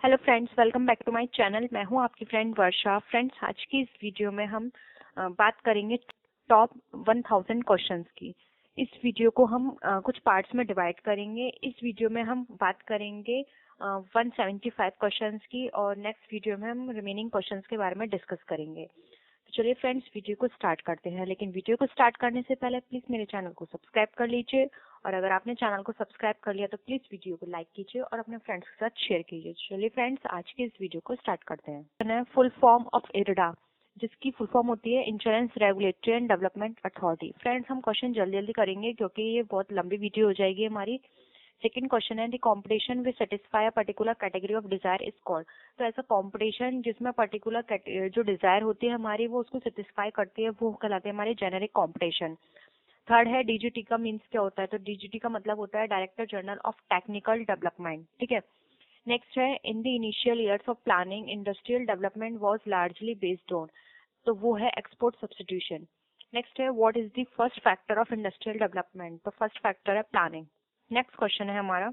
Hello friends, welcome back to my channel. मैं हूं आपकी फ्रेंड वर्षा। फ्रेंड्स, आज की इस वीडियो में हम बात करेंगे टॉप 1000 क्वेश्चंस की। इस वीडियो को हम कुछ पार्ट्स में डिवाइड करेंगे। इस वीडियो में हम बात करेंगे 175 क्वेश्चंस की और नेक्स्ट वीडियो में हम रिमेनिंग क्वेश्चंस के बारे में डिस्कस करेंगे। तो चलिए फ्रेंड्स, वीडियो को स्टार्ट करते हैं। लेकिन वीडियो को स्टार्ट करने से पहले प्लीज मेरे चैनल को सब्सक्राइब कर लीजिए, और अगर आपने चैनल को सब्सक्राइब कर लिया तो प्लीज वीडियो को लाइक कीजिए और अपने फ्रेंड्स के साथ शेयर कीजिए। चलिए फ्रेंड्स, आज की इस वीडियो को स्टार्ट करते हैं। फुल फॉर्म ऑफ इरडा, जिसकी फुल फॉर्म होती है insurance regulatory and development authority. Friends, हम क्वेश्चन जल्दी जल्दी करेंगे क्योंकि ये बहुत लंबी वीडियो हो जाएगी हमारी। सेकंड क्वेश्चन है, the competition which satisfy a particular category of desire is called. तो ऐसा कॉम्पिटिशन जिसमें पर्टिकुलर जो डिजायर होती है हमारी वो उसको सेटिस्फाई करती है, वो कहलाते हैं हमारे जेनेरिक कॉम्पिटिशन। थर्ड है, डीजीटी का मीन्स क्या होता है। तो डीजीटी का मतलब होता है director general of technical development. ठीक है। नेक्स्ट है, in the initial years of planning industrial development was largely based on. तो वो है एक्सपोर्ट सब्स्टिट्यूशन। नेक्स्ट है, what is the first factor of industrial development. तो फर्स्ट फैक्टर है planning. Next question है हमारा,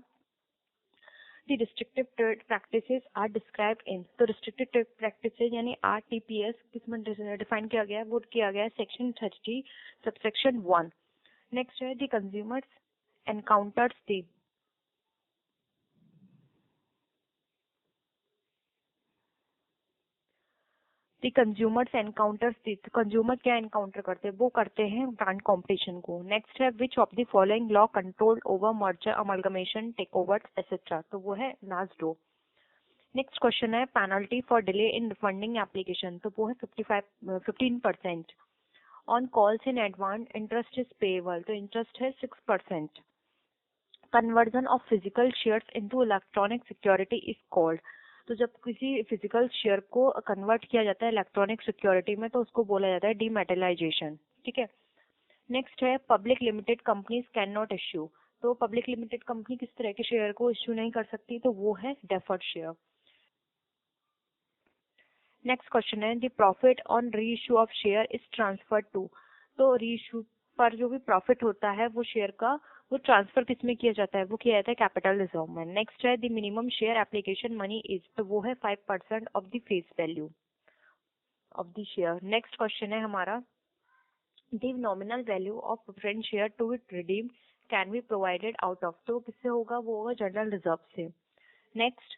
the restrictive trade practices are described in. तो restrictive trade practices यानी आरटीपीएस किसमें डिफाइन किया गया है, वो किया गया है सेक्शन 30 सबसेक्शन 1। नेक्स्ट है, the consumers encounters the consumers encounters the consumer क्या एनकाउंटर करते हैं, वो करते हैं ब्रांड कॉम्पिटिशन को। नेक्स्ट है, which of the following law control over merger amalgamation take over etcetera. तो वो है नाजडो। नेक्स्ट क्वेश्चन है, penalty for delay in funding application. तो वो है 15%। On calls in advance interest is payable. तो इंटरेस्ट है 6%। Conversion of physical shares into electronic security is called. तो जब किसी फिजिकल शेयर को कन्वर्ट किया जाता है इलेक्ट्रॉनिक सिक्योरिटी में तो उसको बोला जाता है डीमेटलाइजेशन। ठीक है। नेक्स्ट है, public limited companies can not issue. तो पब्लिक लिमिटेड कंपनी किस तरह के शेयर को इश्यू नहीं कर सकती, तो वो है डेफर्ड शेयर। नेक्स्ट क्वेश्चन है, the profit on reissue of share is transfer to. तो री इश्यू पर जो भी प्रॉफिट होता है वो शेयर का वो ट्रांसफर किस में किया जाता है, वो किया जाता है कैपिटल रिजर्व में। नेक्स्ट है, the minimum share application money is. तो वो है 5% of the face value of the share. Next question है हमारा, the nominal value of preference share to it redeemed can be provided out of. तो किससे होगा, वो होगा जनरल रिजर्व से। Next,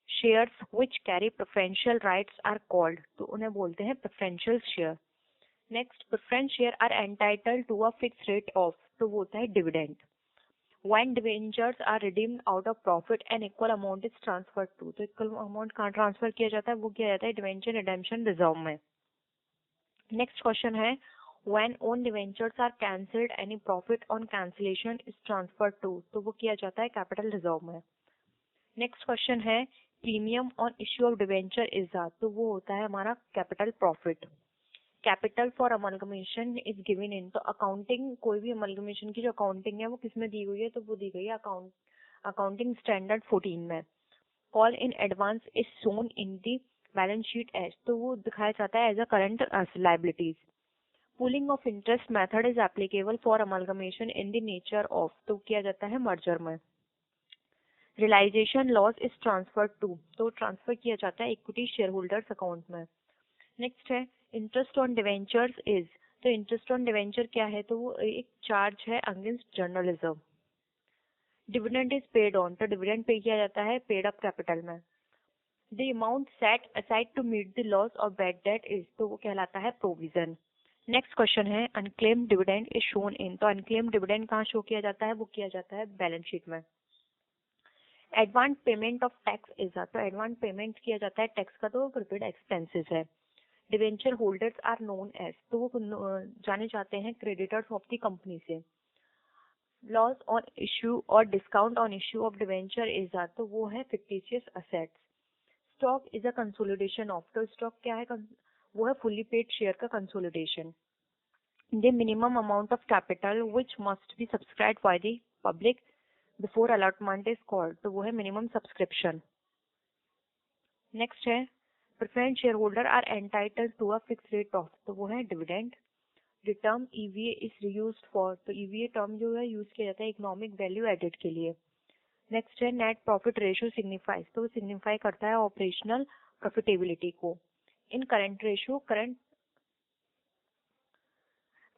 shares which carry preferential rights are called. तो उन्हें बोलते हैं preferential share. Next, preference share are entitled to a fix rate of. तो वो होता है dividend. When debentures are redeemed out of profit and equal amount is transferred to. तो equal amount कहाँ ट्रांसफर किया जाता है, वो किया जाता है डिवेंचर रिडेम्पशन रिजर्व में। नेक्स्ट क्वेश्चन है, when own debentures are cancelled any profit on cancellation is transferred to. तो वो किया जाता है कैपिटल रिजर्व में। नेक्स्ट क्वेश्चन है, premium on issue of debenture is that. तो वो होता है हमारा capital profit. Capital for amalgamation is given in. तो अकाउंटिंग, कोई भी अमलगमेशन की जो अकाउंटिंग है वो किसमें दी हुई है, तो वो दी गई है अकाउंटिंग स्टैंडर्ड 14 में। Call in advance is shown in the balance sheet as. तो वो दिखाया जाता है as a current liabilities. Pooling of interest method is applicable for amalgamation in the nature of. तो किया जाता है मर्जर में। Realisation loss is transfer to. तो ट्रांसफर किया जाता है इक्विटी शेयर होल्डर्स अकाउंट में। नेक्स्ट है, इंटरेस्ट ऑन डिवेंचर्स इज। तो इंटरेस्ट ऑन डिवेंचर क्या है, तो वो एक चार्ज है against general reserve. Dividend is paid on. तो डिविडेंड पे किया जाता है पेड अप कैपिटल में। The amount set aside to meet the loss of bad debt is. तो वो कहलाता है प्रोविजन। नेक्स्ट क्वेश्चन है, unclaimed dividend is shown in. तो अनक्लेम्ड डिविडेंड कहाँ शो किया जाता है, वो किया जाता है बैलेंस शीट में। Advance payment of tax is. तो एडवांस पेमेंट किया जाता है टैक्स का, तो प्रीपेड एक्सपेंसेस है। Debenture holders are known as. तो वो जाने जाते हैं क्रेडिटर्स ऑफ द कंपनी से। लॉस ऑन इश्यू और discount on issue of debenture is. तो वो है fictitious assets. Stock is a consolidation of. तो स्टॉक क्या है, वो है फुल्ली पेड शेयर का consolidation. The minimum amount of capital which must be subscribed by the public before allotment is called. तो वो है मिनिमम सब्सक्रिप्शन। नेक्स्ट है, preference share holder are entitled to a fix rate of. तो वो है dividend. The term EVA is used for. तो EVA term जो है यूज किया जाता है इकोनॉमिक वैल्यू एडेड के लिए। नेक्स्ट है नेट प्रॉफिट रेशियो सिग्निफाइज, तो वो सिग्निफाई करता है ऑपरेशनल प्रॉफिटेबिलिटी को। In current ratio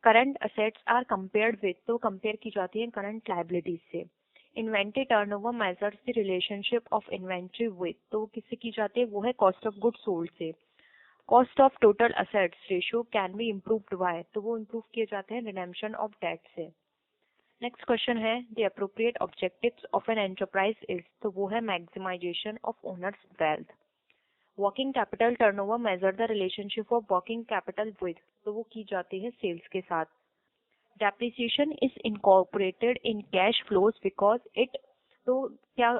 current assets are compared with, तो कंपेयर की जाती है करंट लायबिलिटीज से। Inventory turnover measures the relationship of inventory with, तो किससे की जाती है, वो है कॉस्ट ऑफ गुड्स सोल्ड से। Cost of total assets ratio can be improved by, तो वो इम्प्रूव किए जाते हैं रिडेम्पशन ऑफ डेट से। नेक्स्ट क्वेश्चन है the appropriate objectives of an enterprise is, तो वो है maximisation of owners wealth. Working capital turnover measure the relationship of working capital with, तो वो की जाती है सेल्स के साथ। Depreciation is incorporated in cash flows because it, तो क्या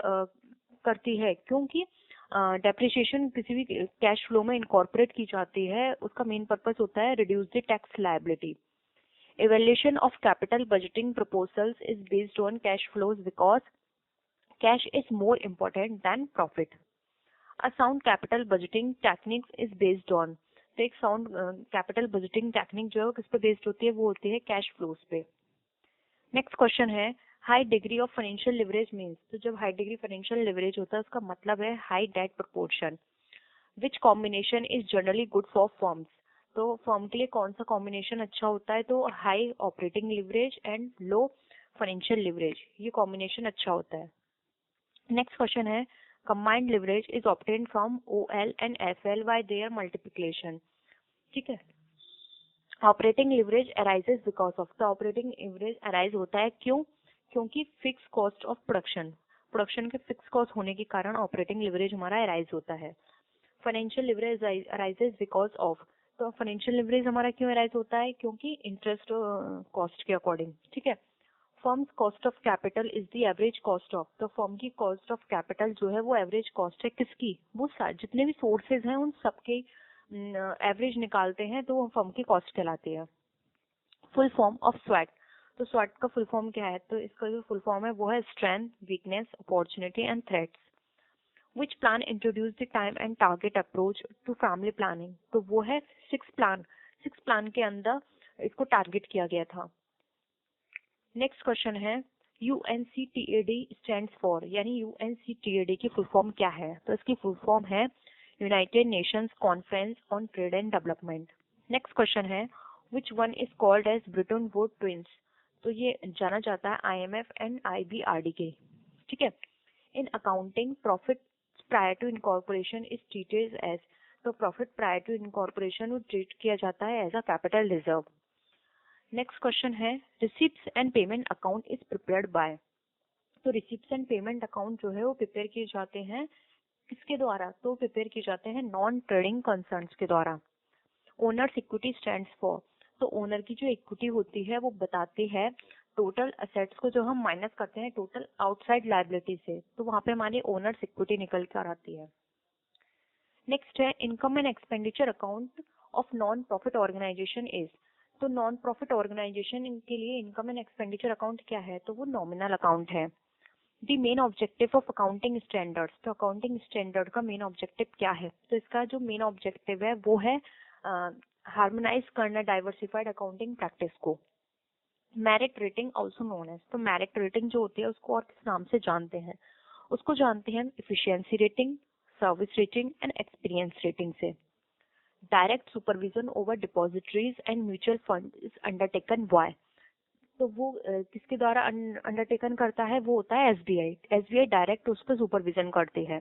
करती है, क्योंकि डेप्रिसिएशन किसी भी कैश फ्लो में इनकॉर्पोरेट की जाती है, उसका मेन पर्पस होता है reduce the tax liability. Evaluation of capital budgeting proposals is based on cash flows because cash is more important than profit. A sound capital budgeting techniques is based on, तो एक sound capital budgeting technique जो है किस पे based होती है, वो होती है कैश फ्लोज पे। नेक्स्ट क्वेश्चन है high degree of financial leverage means, तो जब हाई डिग्री फाइनेंशियल लिवरेज होता है उसका मतलब है high debt proportion. Which combination is generally good for firms, तो फर्म के लिए कौन सा कॉम्बिनेशन अच्छा होता है, तो high operating leverage and low financial leverage, ये कॉम्बिनेशन अच्छा होता है। नेक्स्ट क्वेश्चन है combined leverage is obtain from OL and FL by their multiplication, ठीक है। Operating leverage arises because of, तो ऑपरेटिंग लिवरेज अराइज होता है क्यों, क्योंकि फिक्स कॉस्ट ऑफ प्रोडक्शन के फिक्स कॉस्ट होने के कारण ऑपरेटिंग लिवरेज हमारा अराइज होता है। Financial leverage arises because of, तो फाइनेंशियल लिवरेज हमारा क्यों अराइज होता है, क्योंकि इंटरेस्ट कॉस्ट के अकॉर्डिंग, ठीक है। Firms cost of capital is the average cost of, तो फर्म की कॉस्ट ऑफ कैपिटल जो है वो एवरेज कॉस्ट है किसकी, वो जितने भी सोर्सेज हैं उन सबके एवरेज निकालते हैं तो वो फर्म की कॉस्ट कहलाती है। फुल फॉर्म ऑफ स्वैट, तो स्वैट का फुल फॉर्म क्या है, तो इसका जो फुल फॉर्म है वो है strength, weakness, opportunity and threats. Which plan introduced the time and target approach to family planning, तो वो है सिक्स प्लान के अंदर इसको टारगेट किया गया था। नेक्स्ट क्वेश्चन है UNCTAD स्टैंड्स फॉर, यानी UNCTAD की फुल फॉर्म क्या है, तो इसकी फुल फॉर्म है United Nations Conference on Trade and Development. Next question है which one is called as Bretton Wood twins, तो ये जाना जाता है IMF एंड IBRD के, ठीक है। In accounting profit prior to incorporation is treated as, तो प्रॉफिट प्रायर टू इनकॉर्पोरेशन वो ट्रीट किया जाता है as a capital reserve. Next question है receipts and payment account is prepared by, तो रिसिप्ट्स एंड पेमेंट अकाउंट जो है वो प्रिपेयर किए जाते हैं किसके द्वारा, तो प्रिपेयर किए जाते हैं नॉन ट्रेडिंग कंसर्न्स के द्वारा। ओनर्स इक्विटी स्टैंड्स फॉर, तो ओनर की जो इक्विटी होती है वो बताती है टोटल असेट्स को जो हम माइनस करते हैं टोटल आउटसाइड लायबिलिटी से, तो वहां पे हमारी ओनर्स इक्विटी निकल कर आती है। नेक्स्ट है income and expenditure account of non profit organisation is, तो नॉन प्रॉफिट ऑर्गेनाइजेशन के लिए इनकम एंड एक्सपेंडिचर अकाउंट क्या है, तो वो नॉमिनल अकाउंट है। The main objective of accounting standards, तो अकाउंटिंग स्टैंडर्ड का मेन ऑब्जेक्टिव क्या है, तो इसका जो मेन ऑब्जेक्टिव है वो है हार्मोनाइज करना डाइवर्सिफाइड अकाउंटिंग प्रैक्टिस को। Merit rating also known as, तो मेरिट रेटिंग जो होती है उसको और किस नाम से जानते हैं, उसको जानते हैं efficiency rating, service rating and experience rating से। Direct supervision over depositories and mutual fund is undertaken by, तो वो किसके द्वारा अंडरटेकन करता है, वो होता है SBI डायरेक्ट उस पर सुपरविजन करती है।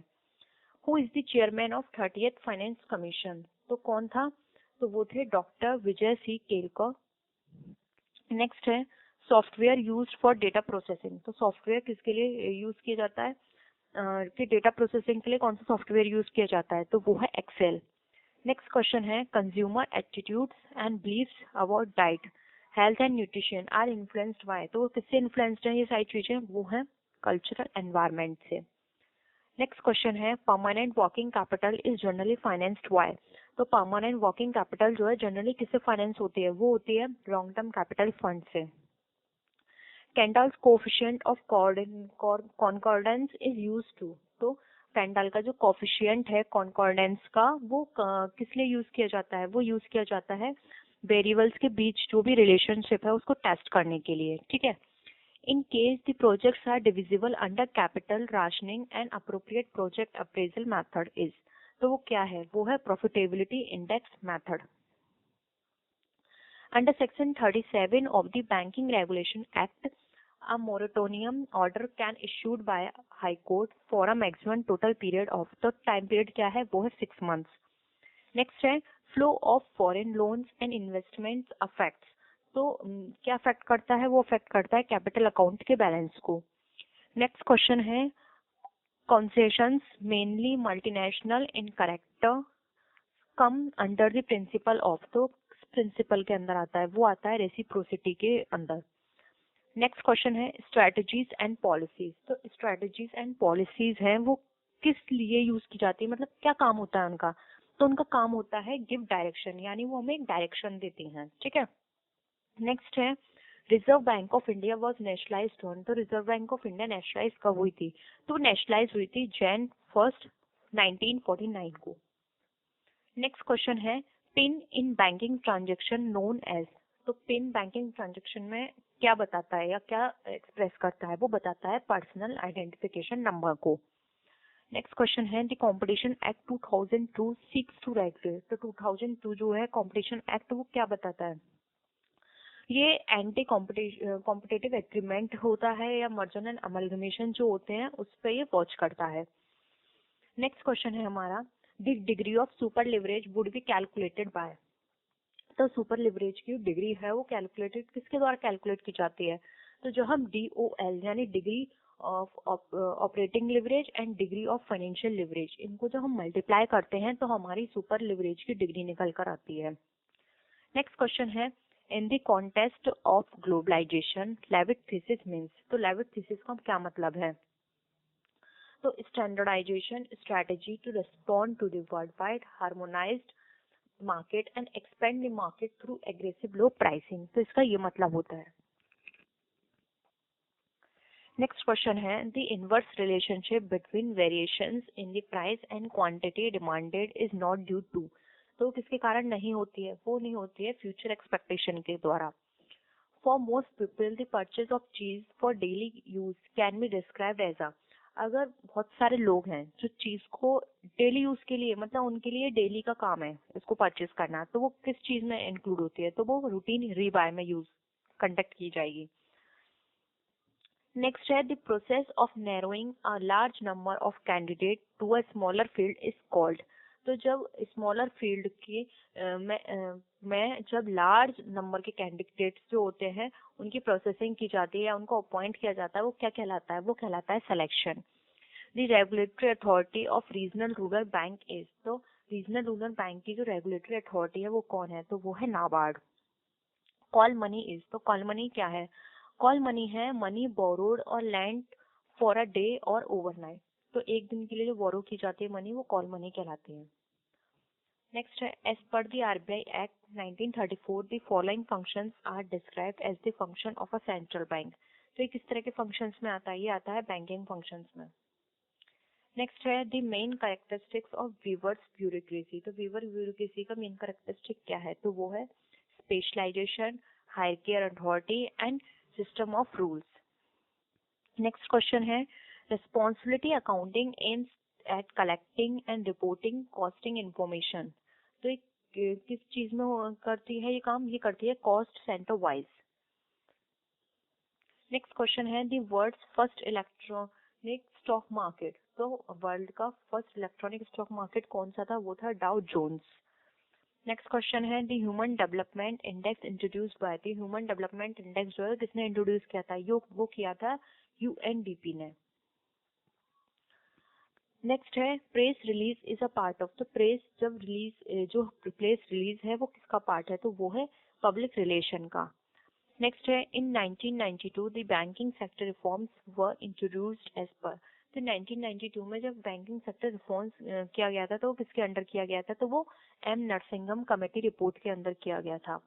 Who is the chairman of 30th finance commission, तो कौन था, तो वो थे डॉक्टर विजय सी केलकर। नेक्स्ट है software used for data processing, तो सॉफ्टवेयर किसके लिए यूज किया जाता है, कि डेटा प्रोसेसिंग के लिए कौन सा सॉफ्टवेयर यूज किया जाता है, तो वो है एक्सेल। नेक्स्ट क्वेश्चन है consumer attitudes and beliefs about diet, health and nutrition are influenced by, तो किससे इन्फ्लुएंस्ड है ये सारी चीजें, वो है कल्चरल एनवायरनमेंट से। नेक्स्ट क्वेश्चन है permanent working capital is generally financed by, तो परमानेंट वर्किंग कैपिटल जो है जनरली किससे फाइनेंस होती है, वो होती है लॉन्ग टर्म कैपिटल फंड से। Kendall's coefficient of concordance is used to, तो कैंडल का जो कोएफिशिएंट है कॉन्कॉर्डेंस का वो किस लिए यूज किया जाता है, वो यूज किया जाता है वेरिएबल्स के बीच जो भी रिलेशनशिप है उसको टेस्ट करने के लिए, ठीक है। In case the projects are divisible under capital rationing and appropriate project appraisal method is, तो वो क्या है, वो है profitability index method. Under section 37 of the banking regulation act, a moratorium order can issued by high court for a maximum total period of, तो time period क्या है, वो है 6 months। नेक्स्ट है flow of foreign loans and investments affects, तो क्या affect करता है, वो अफेक्ट करता है कैपिटल अकाउंट के बैलेंस को। नेक्स्ट क्वेश्चन है concessions mainly multinational in character come under the principle of, तो प्रिंसिपल के अंदर आता है, वो आता है रेसिप्रोसिटी के अंदर। नेक्स्ट क्वेश्चन है स्ट्रेटजीज एंड पॉलिसीज, तो स्ट्रेटजीज एंड पॉलिसीज हैं वो किस लिए यूज की जाती है, मतलब क्या काम होता है उनका, तो उनका काम होता है गिव डायरेक्शन, यानी वो हमें एक डायरेक्शन देती हैं, ठीक है। नेक्स्ट है Reserve Bank of India was nationalised on, तो Reserve Bank of India nationalise कब हुई थी, तो नेशनलाइज हुई थी Jan 1, 1949 को। नेक्स्ट क्वेश्चन है pin in banking transaction known as, तो पिन बैंकिंग ट्रांजेक्शन में क्या बताता है या क्या एक्सप्रेस करता है, वो बताता है पर्सनल आइडेंटिफिकेशन नंबर को। नेक्स्ट क्वेश्चन है the competition act 2002 seeks to regulate, तो 2002 जो है कंपटीशन एक्ट वो क्या बताता है, ये एंटी कॉम्पिटिटिव एग्रीमेंट होता है या मर्जर एंड अमलगमेशन जो होते हैं उस पर ये वॉच करता है। नेक्स्ट क्वेश्चन है हमारा the degree of super leverage would be calculated by, तो सुपर लिवरेज की डिग्री है वो कैलकुलेटेड किसके द्वारा कैलकुलेट की जाती है, तो जो हम DOL यानी degree of operating leverage and degree of financial leverage, इनको जब हम मल्टीप्लाई करते हैं तो हमारी सुपर लिवरेज की डिग्री निकल कर आती है। नेक्स्ट क्वेश्चन है in the context of globalisation Levitt thesis means, तो लेविट थीसिस का क्या मतलब है, तो standardisation strategy to respond to the world wide harmonised market and expand the market through aggressive low pricing, तो इसका ये मतलब होता है। नेक्स्ट क्वेश्चन है the inverse relationship between variations in the price and quantity demanded is not due to, तो किसके कारण नहीं होती है, वो नहीं होती है फ्यूचर एक्सपेक्टेशन के द्वारा। For most people the purchase of चीज for daily use can be described as a, अगर बहुत सारे लोग हैं जो चीज को डेली यूज के लिए, मतलब उनके लिए डेली का काम है इसको परचेज करना, तो वो किस चीज में इंक्लूड होती है, तो वो रूटीन रीबाय में यूज कंडक्ट की जाएगी। नेक्स्ट है the process of narrowing a large number of candidate to a smaller field is called, तो जब स्मॉलर फील्ड की में जब लार्ज नंबर के कैंडिडेट्स जो होते हैं उनकी प्रोसेसिंग की जाती है या उनको अपॉइंट किया जाता है, वो क्या कहलाता है, वो कहलाता है selection. The regulatory authority of regional rural bank is, तो रीजनल रूरल बैंक की जो रेगुलेटरी अथॉरिटी है वो कौन है, तो वो है नाबार्ड। कॉल मनी इज, तो कॉल मनी क्या है, कॉल मनी है मनी बोरोड और लैंड फॉर अ डे और ओवरनाइट, तो एक दिन के लिए जो बोरो की जाती है मनी वो कॉल मनी कहलाती है। नेक्स्ट है as per the RBI act 1934 the following functions are described as the function of a central bank, तो ये किस तरह के फंक्शंस में आता है, ये आता है बैंकिंग फंक्शंस में। नेक्स्ट है the main characteristics of Weber's bureaucracy, तो वीवर ब्यूरोक्रेसी का मेन कैरेक्टरिस्टिक क्या है, तो वो है specialisation, hierarchy authority and system of rules. Next question है responsibility accounting aims at collecting and reporting costing information, तो ये किस चीज में करती है ये काम, ये करती है cost centre wise. Next question है the world's first electronic stock market, तो वर्ल्ड का फर्स्ट इलेक्ट्रॉनिक स्टॉक मार्केट कौन सा था, वो था डाउ जोन्स। नेक्स्ट क्वेश्चन है the human development index introduced by, the human development index जो है किसने इंट्रोड्यूस किया था, वो किया था UNDP ने। नेक्स्ट है press release is a part of, तो प्रेस जब रिलीज जो प्रेस रिलीज है वो किसका पार्ट है, तो वो है पब्लिक रिलेशन का। नेक्स्ट है in 1992 the banking sector reforms were introduced as per, तो 1992 में जब बैंकिंग सेक्टर रिफॉर्म्स किया गया था तो वो किसके अंडर किया गया था, तो वो M नरसिंघम कमेटी रिपोर्ट के अंदर किया गया था।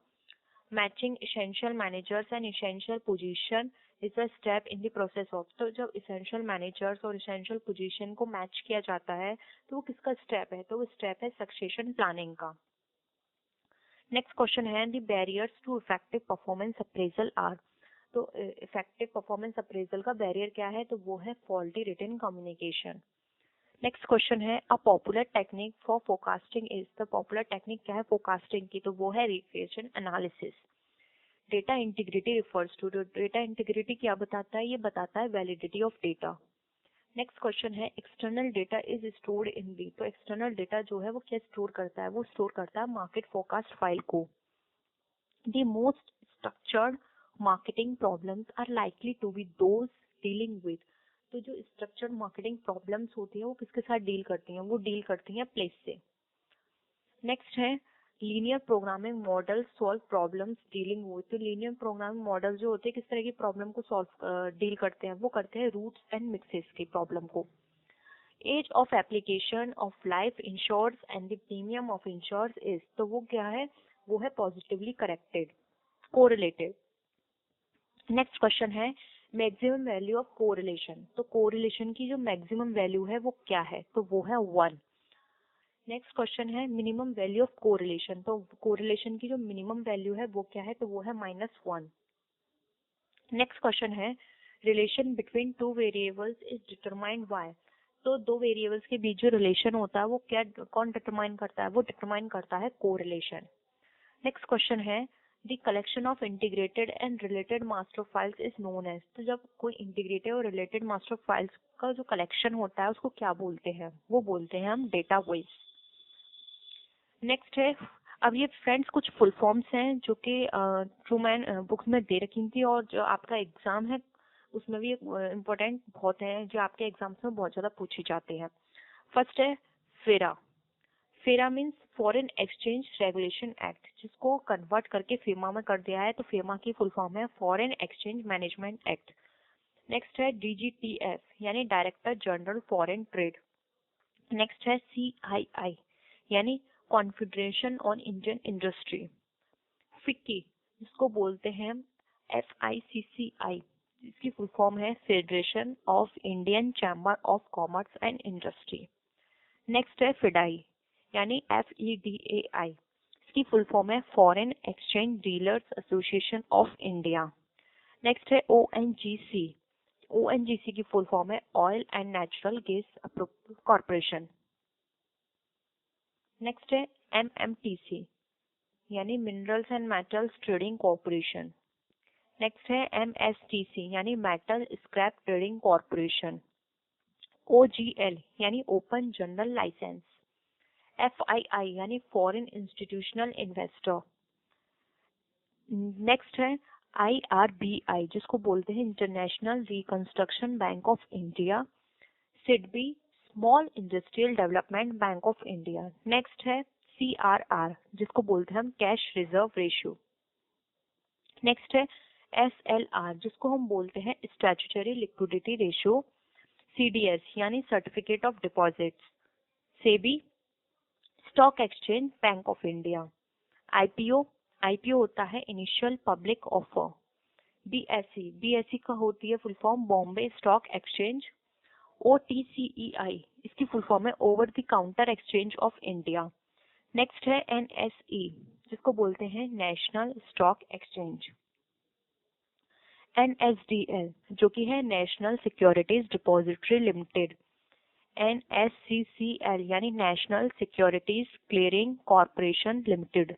Matching essential managers and essential position is a step in the process of, तो जब इसेंशियल मैनेजर्स और इसेंशियल पोजीशन को मैच किया जाता है तो वो किसका स्टेप है, तो वो स्टेप है सक्सेशन प्लानिंग का। नेक्स्ट क्वेश्चन है the barriers to effective performance appraisal are, तो इफेक्टिव परफॉर्मेंस अप्रेजल का बैरियर क्या है, तो वो है faulty written communication. Next question है a popular technique for forecasting is, the popular technique क्या है फोरकास्टिंग की, तो वो है regression analysis. Data integrity refers to, data integrity क्या बताता है, ये बताता है validity of data. Next question है external data is stored in B, तो एक्सटर्नल डेटा जो है वो क्या स्टोर करता है, वो स्टोर करता है मार्केट फोरकास्ट फाइल को। The most structured marketing problems are likely to be those dealing with, तो जो स्ट्रक्चर्ड मार्केटिंग प्रॉब्लम्स होती है वो किसके साथ डील करती हैं, वो डील करती हैं प्लेस से। नेक्स्ट है linear programming model solve problems dealing with, तो लीनियर प्रोग्रामिंग मॉडल जो होते हैं किस तरह की प्रॉब्लम को सॉल्व डील करते हैं, वो करते हैं रूट्स एंड मिक्सेस की प्रॉब्लम को। Age of application of life insurers and the premium of insurers is, तो वो क्या है, वो है positively corrected correlated. Next question है मैक्सिमम वैल्यू ऑफ कोरिलेशन, तो कोरिलेशन की जो मैक्सिमम वैल्यू है वो क्या है, तो वो है 1। नेक्स्ट क्वेश्चन है मिनिमम वैल्यू ऑफ कोरिलेशन, तो कोरिलेशन की जो मिनिमम वैल्यू है वो क्या है, तो वो है -1। नेक्स्ट क्वेश्चन है relation between two variables is determined by, तो दो वेरिएबल्स के बीच जो रिलेशन होता है वो क्या कौन डिटरमाइन करता है, वो डिटरमाइन करता है कोरिलेशन। नेक्स्ट क्वेश्चन है the collection of integrated and related master files is known as, तो जब कोई इंटीग्रेटेड और रिलेटेड मास्टर फाइल्स का जो कलेक्शन होता है उसको क्या बोलते हैं, वो बोलते हैं हम डेटाबेस। नेक्स्ट है अब ये फ्रेंड्स कुछ फुल फॉर्म्स हैं जो कि ट्रूमैन बुक्स में दे रखी थी और जो आपका एग्जाम है उसमें भी इम्पोर्टेंट बहुत है, जो आपके एग्जाम्स में बहुत ज़्यादा पूछी जाते हैं। फर्स्ट है फेरा, फेरा means foreign exchange regulation act, जिसको कन्वर्ट करके फेमा में कर दिया है, तो फेमा की फुल फॉर्म है foreign exchange management act. Next है DGTF यानी director general foreign trade. Next है CII यानी confederation on Indian industry. FICCI जिसको बोलते हैं FICCI, इसकी फुल फॉर्म है federation of Indian chamber of commerce and industry. Next है फिडाई यानी FEDAI, इसकी फुल फॉर्म है foreign exchange dealers association of India. Next है ONGC, ONGC की फुल फॉर्म है oil and natural gas corporation. Next है MMTC यानी minerals and metals trading corporation. Next है MSTC यानी metal scrap trading corporation. OGL यानी open general licence. FII यानी foreign institutional investor. Next है IRBI जिसको बोलते हैं international reconstruction bank of India. SIDBI small industrial development bank of India. Next है CRR जिसको बोलते हैं हम कैश रिजर्व रेशियो। नेक्स्ट है SLR जिसको हम बोलते हैं स्टैट्यूटरी लिक्विडिटी रेशियो। CDS यानी certificate of deposits. SEBI stock exchange bank of India. IPO होता है इनिशियल पब्लिक ऑफर। BSE का होती है full form Bombay stock exchange. OTCEI इसकी फुल फॉर्म है over the counter exchange of India. Next है NSE जिसको बोलते हैं नेशनल स्टॉक एक्सचेंज। NSDL जो कि है national securities depository limited. NSCCL यानी national securities clearing corporation limited.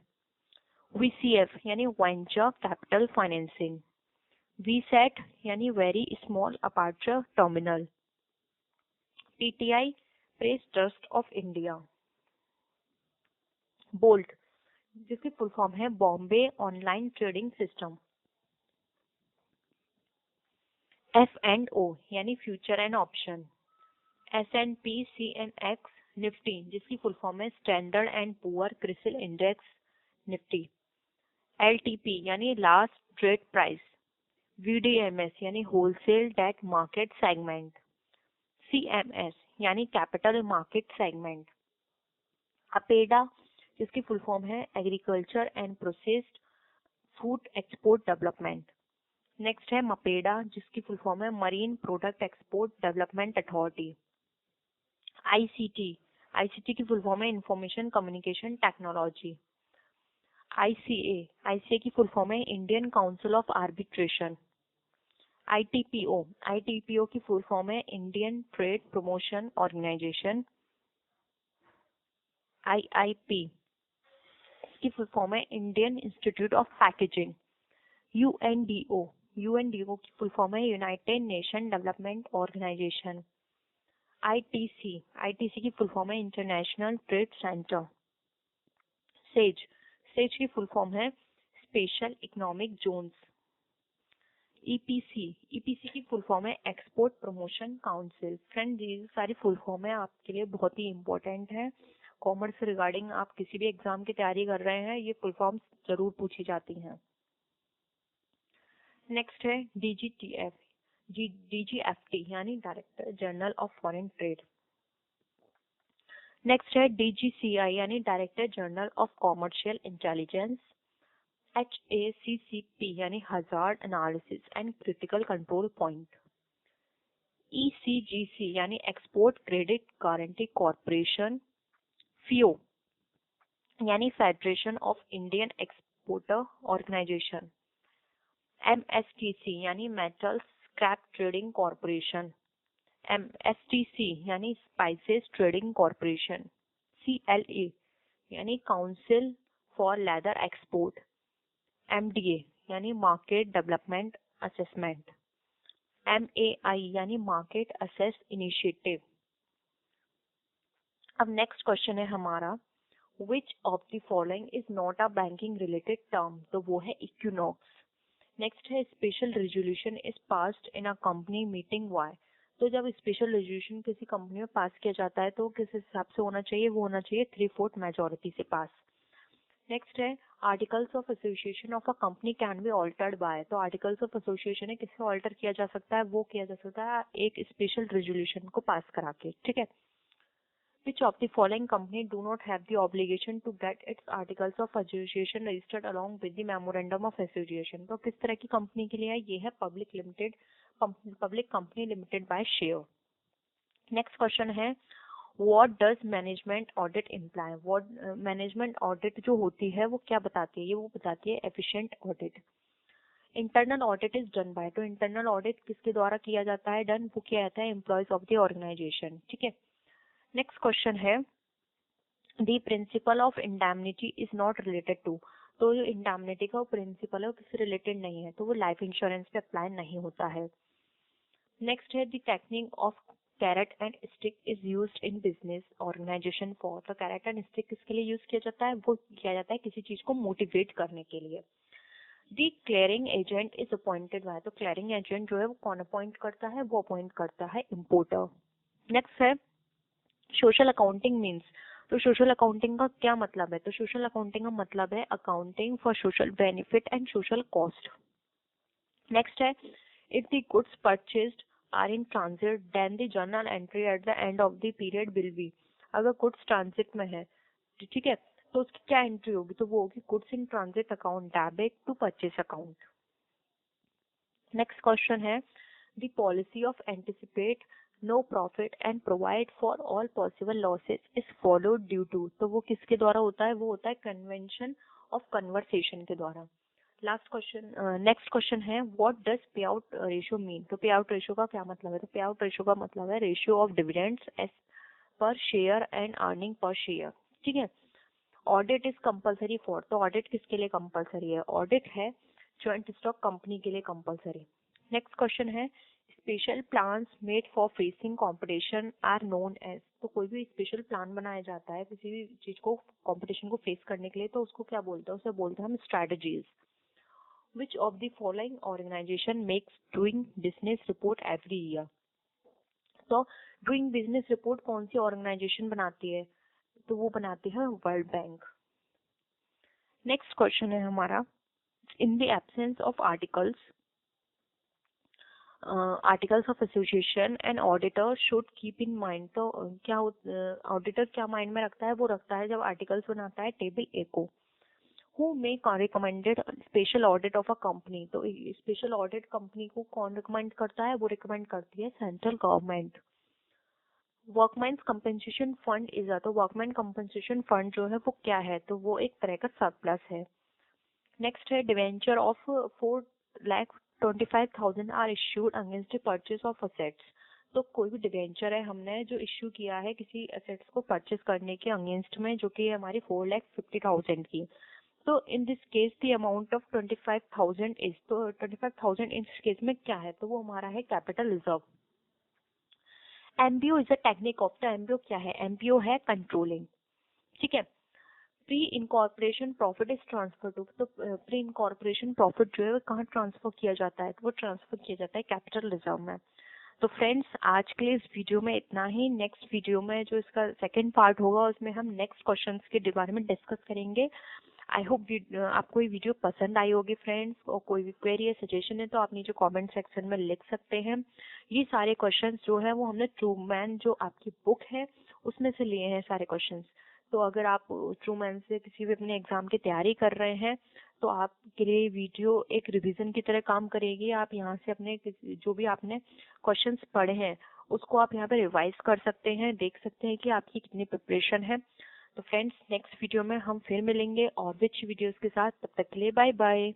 VCF यानी वेंचर कैपिटल फाइनेंसिंग। VSAT यानी very small aperture terminal. PTI press trust of India. Bolt जिसकी फुल फॉर्म है Bombay online trading system. F&O यानी future and option. S&P CNX Nifty जिसकी full form है standard and poor CRISIL index Nifty. LTP यानी last trade price. VDMS यानी wholesale debt market segment. CMS यानी capital market segment. APEDA जिसकी full form है agriculture and processed food export development. Next है MPEDA जिसकी full form है marine product export development authority. ICT की full form है information communication technology. ICA की full form है Indian council of arbitration. ITPO, ITPO की full form है Indian trade promotion organisation. IIP की फुल फॉर्म है Indian institute of packaging. UNDO, UNDO की full form है United nation development organisation. ITC, ITC की full form है international trade centre. SEZ, SEZ की full form है special economic zones. EPC, EPC की full form है export promotion council. Friend ये सारी फुल फॉर्म है आपके लिए बहुत ही इम्पोर्टेंट है। कॉमर्स से रिगार्डिंग आप किसी भी एग्जाम की तैयारी कर रहे हैं ये फुल फॉर्म जरूर पूछी जाती हैं। नेक्स्ट है DGTF, DGFT यानी director general of foreign trade. Next है DGCI यानी director general of commercial intelligence. HACCP यानी hazard analysis and critical control point. ECGC यानी export credit guarantee corporation. FIO यानी federation of Indian exporter organisation. MSTC यानी metal scrap trading corporation. MSTC यानी spices trading corporation. CLA यानी council for leather export. MDA यानी market development assessment. MAI यानी market access initiative. अब next question है हमारा which of the following is not a banking related term, तो वो है इक्विनॉक्स। नेक्स्ट है special resolution is passed in a company meeting by, तो जब स्पेशल रेजोल्यूशन किसी कंपनी में पास किया जाता है तो किस हिसाब से होना चाहिए, वो होना चाहिए 3/4 मेजोरिटी से पास। नेक्स्ट है articles of association of a company can be altered by, तो आर्टिकल्स ऑफ एसोसिएशन है किससे ऑल्टर किया जा सकता है, वो किया जा सकता है एक स्पेशल रेजोल्यूशन को पास करा के, ठीक है। Which of the following company do not have the obligation to get its articles of association registered along with the memorandum of association, तो किस तरह की कंपनी के लिए है, ये है public company limited by share. Next question है what does management audit imply, what management audit जो होती है वो क्या बताती है, ये वो बताती है efficient audit. Internal audit is done by, तो इंटरनल ऑडिट किसके द्वारा किया जाता है, डन वो किया जाता है एम्प्लॉयज ऑफ द ऑर्गेनाइजेशन, ठीक है। नेक्स्ट क्वेश्चन है the principle of indemnity is not related to, तो जो इंडैमनिटी का प्रिंसिपल है वो किससे रिलेटेड नहीं है, तो वो लाइफ इंश्योरेंस पे अप्लाई नहीं होता है। नेक्स्ट है the technique of carrot and stick is used in business organisation for, तो कैरेट एंड स्टिक किसके लिए यूज किया जाता है, वो किया जाता है किसी चीज को मोटिवेट करने के लिए। The clearing agent is appointed by, तो क्लियरिंग एजेंट जो है वो कौन अपॉइंट करता है, वो अपॉइंट करता है इम्पोर्टर। नेक्स्ट है सोशल अकाउंटिंग मीन्स, तो सोशल अकाउंटिंग का क्या मतलब है, तो सोशल अकाउंटिंग का मतलब है accounting for social benefit and social cost. Next है if the goods purchased are in transit then the journal entry at the end of the period will be, अगर गुड्स ट्रांजिट में है, ठीक है, तो उसकी क्या एंट्री होगी, तो वो होगी goods in transit account debit to purchase account. Next question है the policy of anticipate no profit and provide for all possible losses is followed due to, तो वो किसके द्वारा होता है, वो होता है कन्वेंशन ऑफ कन्वर्सेशन के द्वारा। लास्ट क्वेश्चन, नेक्स्ट क्वेश्चन है व्हाट डज पे आउट रेशियो मीन, तो पे आउट रेशियो का क्या मतलब है, तो पे आउट रेशियो का मतलब है ratio of dividends as per share and earning per share, ठीक है। ऑडिट इज कंपलसरी फॉर, तो ऑडिट किसके लिए कंपलसरी है, ऑडिट है जॉइंट स्टॉक कंपनी के लिए कंपलसरी। नेक्स्ट क्वेश्चन है special plans made for facing competition are known as, तो कोई भी स्पेशल प्लान बनाया जाता है किसी भी चीज को कंपटीशन को फेस करने के लिए तो उसको क्या बोलते हैं, उसे बोलते हैं हम strategies. Which of the following organisation makes doing business report every year, तो डूइंग बिजनेस रिपोर्ट कौन सी ऑर्गेनाइजेशन बनाती है, तो वो बनाती है वर्ल्ड बैंक। नेक्स्ट क्वेश्चन है हमारा in the absence of articles of association and auditor should keep in mind, तो क्या ऑडिटर क्या माइंड में रखता है, वो रखता है जब आर्टिकल्स बनाता है टेबल ए को। Who may recommended special audit of a company, तो स्पेशल ऑडिट कंपनी को कौन रिकमेंड करता है, वो रिकमेंड करती है central government. Workman compensation fund is a, तो वर्कमैन कंपनसेशन फंड जो है वो क्या है, तो वो एक तरह का सरप्लस है। नेक्स्ट है debenture of 4 lakh 25,000 are issued against purchase of assets. तो कोई भी डिवेंचर है हमने जो इश्यू किया है किसी असेट्स को परचेज करने के अगेंस्ट में, जो कि हमारी 4,50,000 की। तो in this case the amount of 25,000 is, तो 25,000 इस केस में क्या है, तो वो हमारा है capital reserve. MBO is a technique of the, MBO क्या है, एमबीओ है कंट्रोलिंग, ठीक है। Pre incorporation profit is transfer to, तो प्री इनकॉर्पोरेशन प्रॉफिट जो है वो कहाँ ट्रांसफर किया जाता है, तो वो ट्रांसफर किया जाता है कैपिटल रिजर्व में। तो फ्रेंड्स आज के लिए इस वीडियो में इतना ही। नेक्स्ट वीडियो में जो इसका सेकंड पार्ट होगा उसमें हम नेक्स्ट क्वेश्चंस के बारे में डिस्कस करेंगे। आई होप आपको ये वीडियो पसंद आई होगी फ्रेंड्स, और कोई भी क्वेरी या सजेशन है तो आप नीचे कमेंट सेक्शन में लिख सकते हैं। ये सारे क्वेश्चंस जो है वो हमने ट्रूमैन जो आपकी बुक है उसमें से लिए हैं सारे क्वेश्चंस। तो अगर आप ट्रूमैन से किसी भी अपने एग्जाम की तैयारी कर रहे हैं तो आपके लिए वीडियो एक रिवीजन की तरह काम करेगी। आप यहाँ से अपने जो भी आपने क्वेश्चंस पढ़े हैं उसको आप यहाँ पे रिवाइज कर सकते हैं, देख सकते हैं कि आपकी कितनी प्रिपरेशन है। तो फ्रेंड्स नेक्स्ट वीडियो में हम फिर मिलेंगे और विच वीडियोस के साथ, तब तक के लिए बाय बाय।